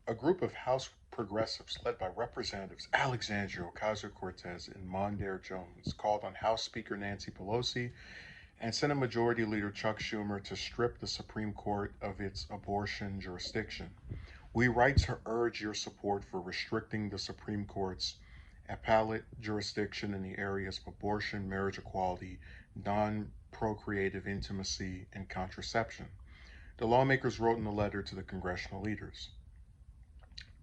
A group of House progressives led by Representatives Alexandria Ocasio-Cortez and Mondaire Jones called on House Speaker Nancy Pelosi and Senate Majority Leader Chuck Schumer to strip the Supreme Court of its abortion jurisdiction. We write to urge your support for restricting the Supreme Court's appellate jurisdiction in the areas of abortion, marriage equality, non procreative intimacy, and contraception. The lawmakers wrote in a letter to the congressional leaders.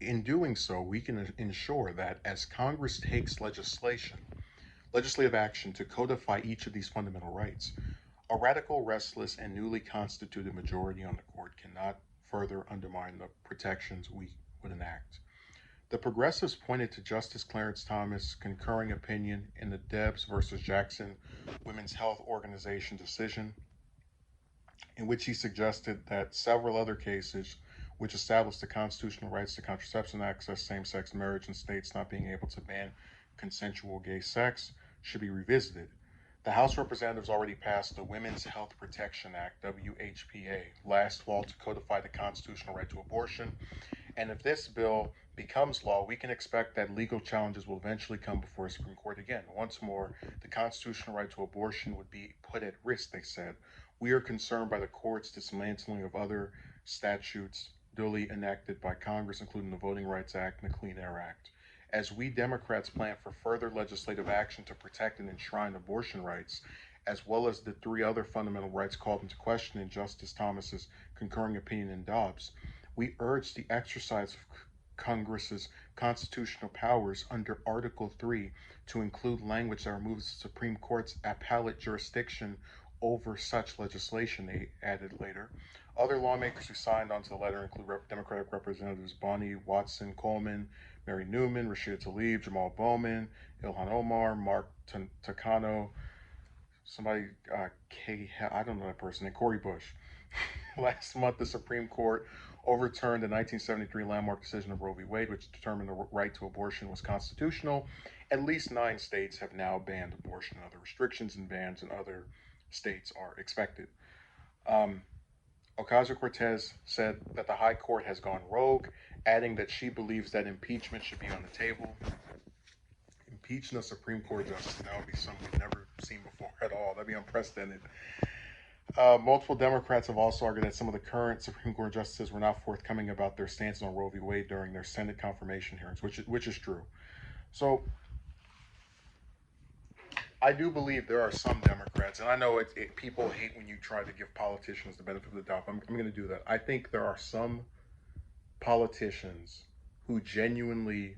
In doing so, we can ensure that as Congress takes legislative action to codify each of these fundamental rights, a radical, restless, and newly constituted majority on the court cannot further undermine the protections we would enact. The progressives pointed to Justice Clarence Thomas' concurring opinion in the Debs versus Jackson Women's Health Organization decision, in which he suggested that several other cases which established the constitutional rights to contraception, access, same sex marriage, and states not being able to ban consensual gay sex should be revisited. The House of Representatives already passed the Women's Health Protection Act, WHPA, last fall to codify the constitutional right to abortion. And if this bill becomes law, we can expect that legal challenges will eventually come before the Supreme Court again. Once more, the constitutional right to abortion would be put at risk, they said. We are concerned by the court's dismantling of other statutes duly enacted by Congress, including the Voting Rights Act and the Clean Air Act. As we Democrats plan for further legislative action to protect and enshrine abortion rights, as well as the three other fundamental rights called into question in Justice Thomas's concurring opinion in Dobbs, we urge the exercise of Congress's constitutional powers under Article 3 to include language that removes the Supreme Court's appellate jurisdiction over such legislation, they added later. Other lawmakers who signed onto the letter include Democratic Representatives Bonnie Watson Coleman, Mary Newman, Rashida Tlaib, Jamal Bowman, Ilhan Omar, Mark Takano, somebody, I don't know that person, and Cori Bush. Last month, the Supreme Court overturned the 1973 landmark decision of Roe v. Wade, which determined the right to abortion was constitutional. At least 9 states have now banned abortion, and other restrictions and bans in other states are expected. Um, Ocasio Cortez said that the High Court has gone rogue, adding that she believes that impeachment should be on the table. Impeaching a Supreme Court justice, that would be something we've never seen before at all. That'd be unprecedented. Multiple Democrats have also argued that some of the current Supreme Court justices were not forthcoming about their stance on Roe v. Wade during their Senate confirmation hearings, which is true. So I do believe there are some Democrats, and I know people hate when you try to give politicians the benefit of the doubt. I'm going to do that. I think there are some politicians who genuinely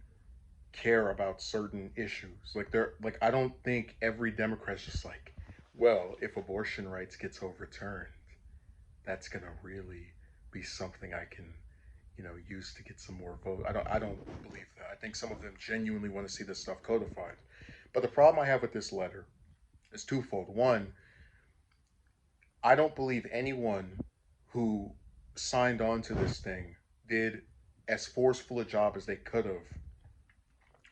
care about certain issues. Like I don't think every Democrat's just like, well, if abortion rights gets overturned, that's gonna really be something I can, use to get some more vote. I don't believe that. I think some of them genuinely want to see this stuff codified. But the problem I have with this letter is twofold. One, I don't believe anyone who signed on to this thing did as forceful a job as they could have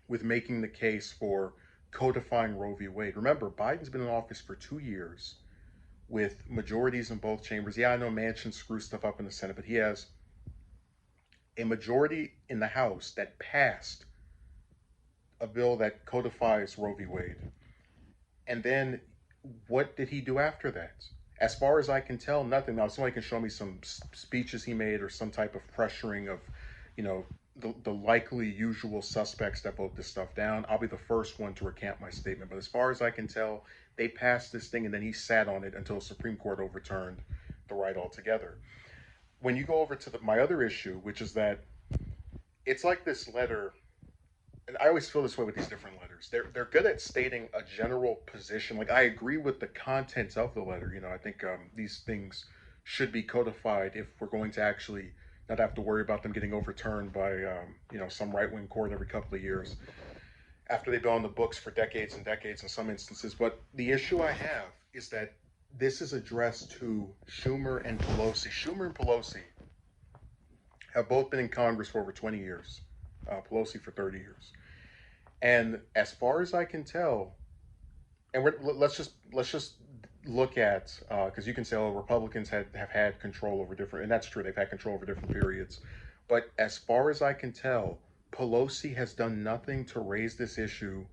with making the case for codifying Roe v. Wade. Remember, Biden's been in office for 2 years with majorities in both chambers. Yeah, I know Manchin screws stuff up in the Senate, but he has a majority in the House that passed a bill that codifies Roe v. Wade. And then what did he do after that? As far as I can tell, nothing. Now, if somebody can show me some speeches he made or some type of pressuring of, you know, the likely usual suspects that vote this stuff down, I'll be the first one to recant my statement. But as far as I can tell, they passed this thing and then he sat on it until the Supreme Court overturned the right altogether. When you go over to my other issue, which is that it's like this letter, and I always feel this way with these different letters. They're good at stating a general position. Like I agree with the contents of the letter. I think these things should be codified if we're going to actually not have to worry about them getting overturned by some right wing court every couple of years after they've been on the books for decades and decades in some instances. But the issue I have is that this is addressed to Schumer and Pelosi. Schumer and Pelosi have both been in Congress for over 20 years. Pelosi for 30 years. And as far as I can tell, and let's just look at because you can say, oh, Republicans have had control over different, and that's true. They've had control over different periods. But as far as I can tell, Pelosi has done nothing to raise this issue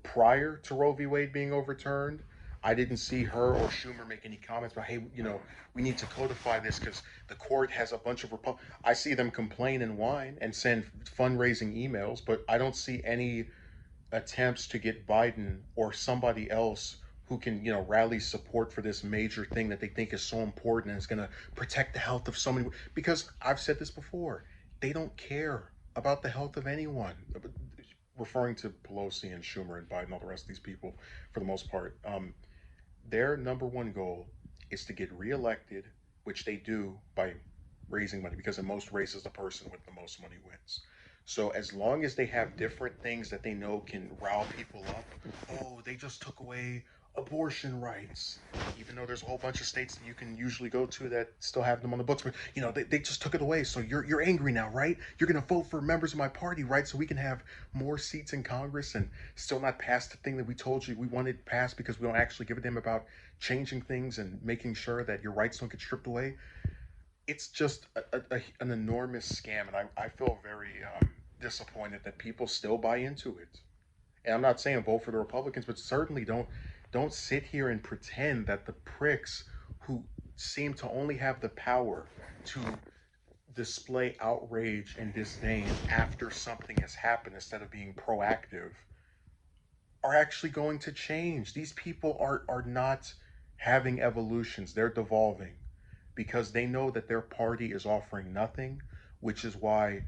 prior to Roe v. Wade being overturned. I didn't see her or Schumer make any comments about, hey, we need to codify this because the court has a bunch of I see them complain and whine and send fundraising emails, but I don't see any attempts to get Biden or somebody else who can, rally support for this major thing that they think is so important and is going to protect the health of so many. Because I've said this before, they don't care about the health of anyone. Referring to Pelosi and Schumer and Biden, all the rest of these people, for the most part, their number one goal is to get reelected, which they do by raising money, because in most races, the person with the most money wins. So as long as they have different things that they know can rile people up, oh, they just took away abortion rights, even though there's a whole bunch of states that you can usually go to that still have them on the books, but they just took it away. So you're angry now, right? You're gonna vote for members of my party, right? So we can have more seats in Congress and still not pass the thing that we told you we wanted passed, because we don't actually give a damn about changing things and making sure that your rights don't get stripped away. It's just an enormous scam, and I feel very disappointed that people still buy into it. And I'm not saying vote for the Republicans, but certainly don't sit here and pretend that the pricks who seem to only have the power to display outrage and disdain after something has happened instead of being proactive are actually going to change. These people are not having evolutions, they're devolving because they know that their party is offering nothing, which is why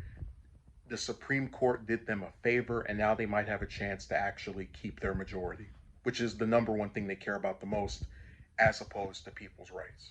the Supreme Court did them a favor, and now they might have a chance to actually keep their majority, which is the number one thing they care about the most, as opposed to people's rights.